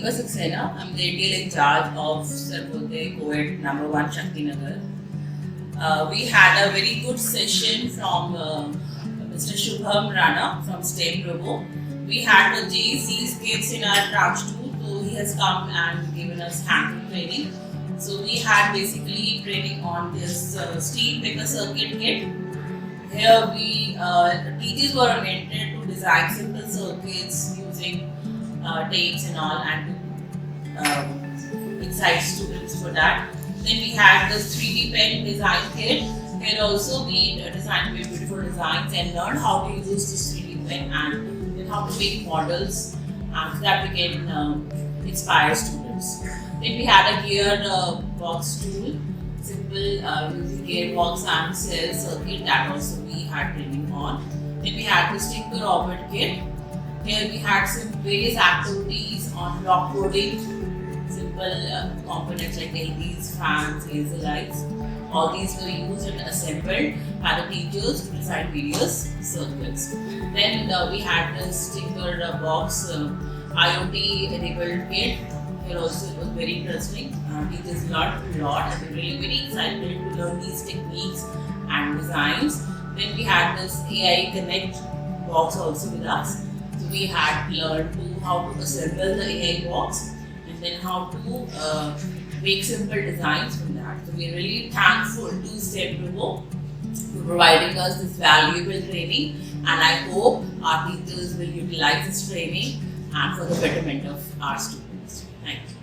Deepa Saxena. I'm the retail in charge of Sarvodya Kanya #1 Shakti Nagar. We had a very good session from Mr. Shubham Rana from STEMROBO. We had the JC's kids in our branch too, so he has come and given us hands-on training. So we had basically training on this steam picker circuit kit. Here teachers were oriented to design simple circuits using tapes and all, and excite students for that. Then we had this 3D pen design kit. Here also we designed very beautiful designs and learned how to use this 3D pen and then how to make models, and that we can inspire students. Then we had a gear box tool, simple using gearbox and cell circuit, that also we had training on. Then we had the STEMROBO kit. Here we had some various activities on block coding, simple components like LEDs, fans, laser lights. All these were used and assembled by the teachers to design various circuits. Then we had the STEMROBO IoT enabled kit. Here also it was very interesting. Teachers learned a lot and they were really very excited to learn these techniques and designs. Then we had this AI Connect box also with us. So we had learned how to assemble the AI box and then how to make simple designs from that. So we are really thankful to STEMROBO for providing us this valuable training, and I hope our teachers will utilize this training and for the betterment of our students. Thank you.